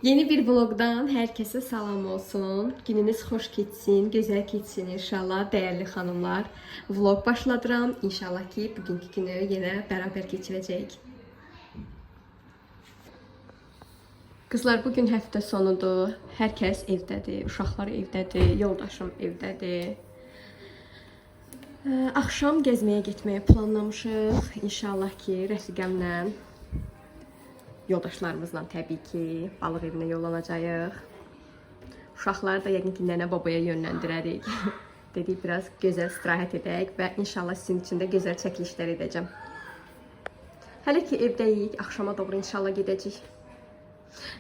Yeni bir vlogdan herkese salam olsun. Gününüz xoş keçsin, gözəl keçsin inşallah dəyərli xanımlar. Vlog başladıram. İnşallah ki bugünkü günü yenə bərabər keçirəcəyik. Qızlar, bugün həftə sonudur. Hər kəs evdədir, uşaqlar evdədir, yoldaşım evdədir. Axşam gəzməyə getməyi planlamışıq. İnşallah ki rəfiqəmlə, yoldaşlarımızla təbii ki balıq evinə yollanacağıq. Uşaqları da yəqin ki nənə babaya yönləndirərik. Dedik biraz gözəl istirahət edək və inşallah sizin üçün də gözəl çəkilişlər edəcəm. Hələ ki evdəyik, axşama doğru inşallah gedəcəyik.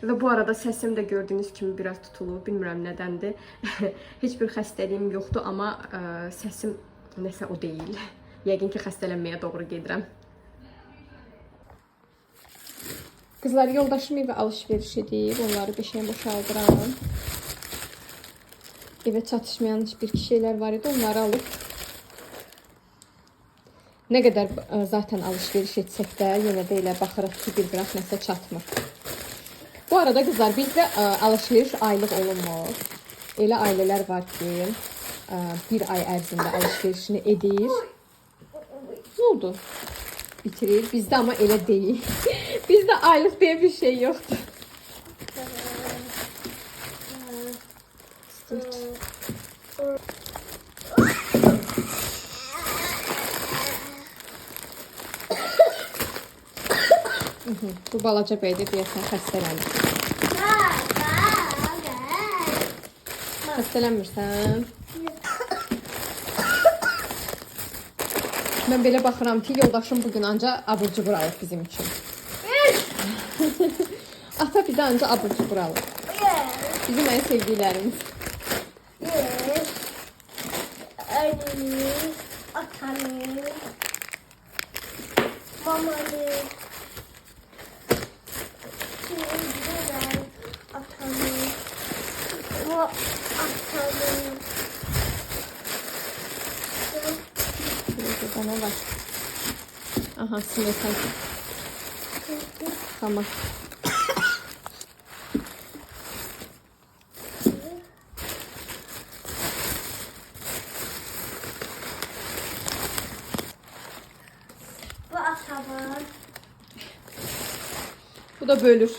Və bu arada səsim də gördüyünüz kimi biraz tutulub, bilmirəm nədəndir. Heç bir xəstəliyim yoxdur, amma səsim nəsə o deyil. Yəqin ki xəstələnməyə doğru gedirəm. Kızlar, yoldaşım evə alışveriş edib, onları qəşəng boşaldıram. Evə çatışmayan bir şeylər var idi, onları alıb. Nə qədər zaten alışveriş etsək də, yenə də elə baxırıq ki, bir qıraq nəsə çatmır. Bu arada kızlar, bizdə alışveriş aylıq olunmur. Elə ailələr var ki, bir ay ərzində alışverişini edir. Ne oldu? Bitirir. Bizdə ama elə deyil. Bizdə aylıq diye bir şey yoktur. Bu balaca bəy də deyəsən xəstələnir. Xəstələnmirsən? Ben belə baxıram ki, yoldaşım bugün anca abur-cubur alıb bizim için. Ata bir de anca abur-cubur alıb. Bizim en sevdiklərimiz. Annemin, atamın, mamamın, sevgilim, atamın, bu atamın. Burada ne var? Aha, sinekan. Tamam. Bu atamın. Bu da bölür.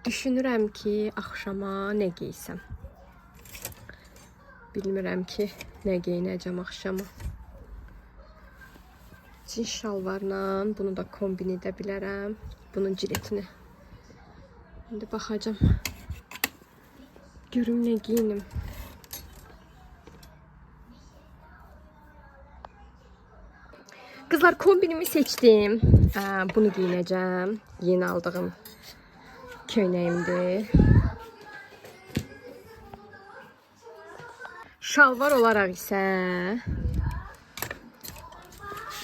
Düşünürəm ki, axşama nə giysəm. Bilmirəm ki, nə geyinəcəm axşama. Cins şalvarla bunu da kombin edə bilərəm. Bunun ciletini. İndi baxacağam. Görüm nə geyinim. Kızlar kombinimi seçtim. Bunu giyineceğim. Yeni aldığım köynəyimdir. Şalvar olaraq isə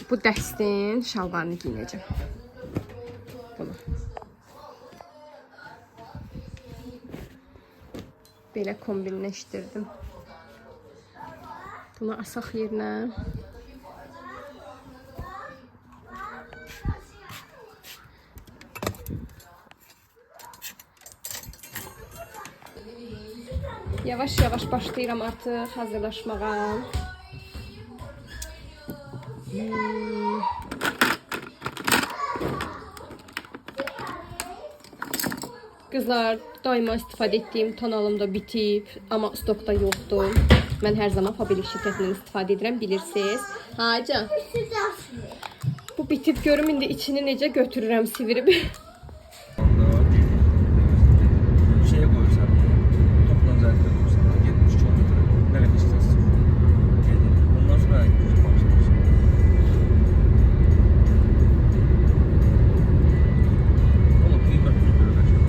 bu dəstin şalvarını giyinəcəm. Bunu. Belə kombinləşdirdim. Bunu asaq yerinə. Yavaş yavaş başlayıram artıq hazırlaşmağa. Kızlar, daima istifadə etdiyim tonalım da bitib, amma stokda yoxdur. Mən hər zaman Fabrik şirkətindən istifadə edirəm, bilirsiniz. Haca, bu bitib görüm indi içini necə götürürəm sivirib. Şeye koysan, toplam zaten koysan, 70 kilometre, ne kadar istersin. Ondan sonra güzel başlarsın. Oğlum kıymetli görülecek.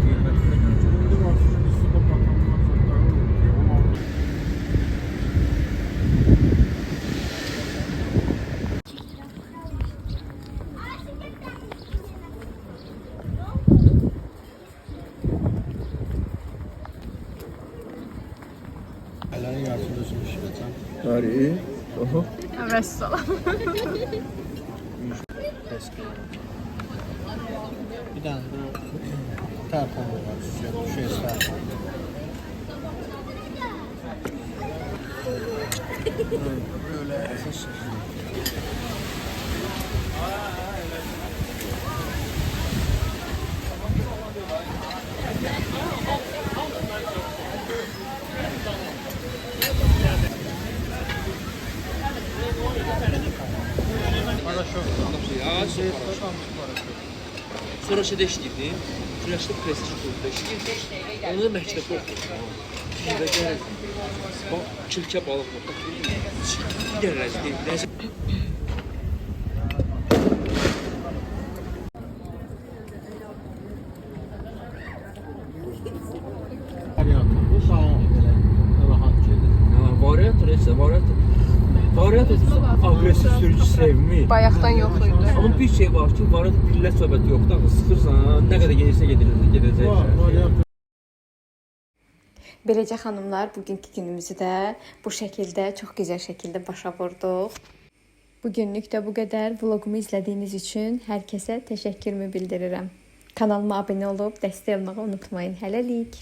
Kıymetli görülecek. Hari. Oho. Vəssalam. Bir tane de telefon var. Şey telefon. Böyle esas. Sonra şeyde işləyirdim. Güneşli prestij klubda işləyirdim. Onu da məktəbdə oxudum. Şurada gəlirdim. Bax, çirkə balıq var. Gəlirəz deyil. Bu daha rahat gelir. Variator isə, variator agresif sürücü sevmir. Bayaqdan yox idi. Ama bir şey var ki, variator pillə söhbəti yoxdur. Sıxırsan, nə qədər gedirsə gedəcək. Beləcə xanımlar, bugünkü günümüzü də bu şəkildə, çox gözəl şəkildə başa vurduq. Bugünlük də bu qədər. Vlogumu izlədiyiniz üçün hər kəsə təşəkkürümü bildirirəm. Kanalıma abunə olub dəstək olmağı unutmayın. Hələlik.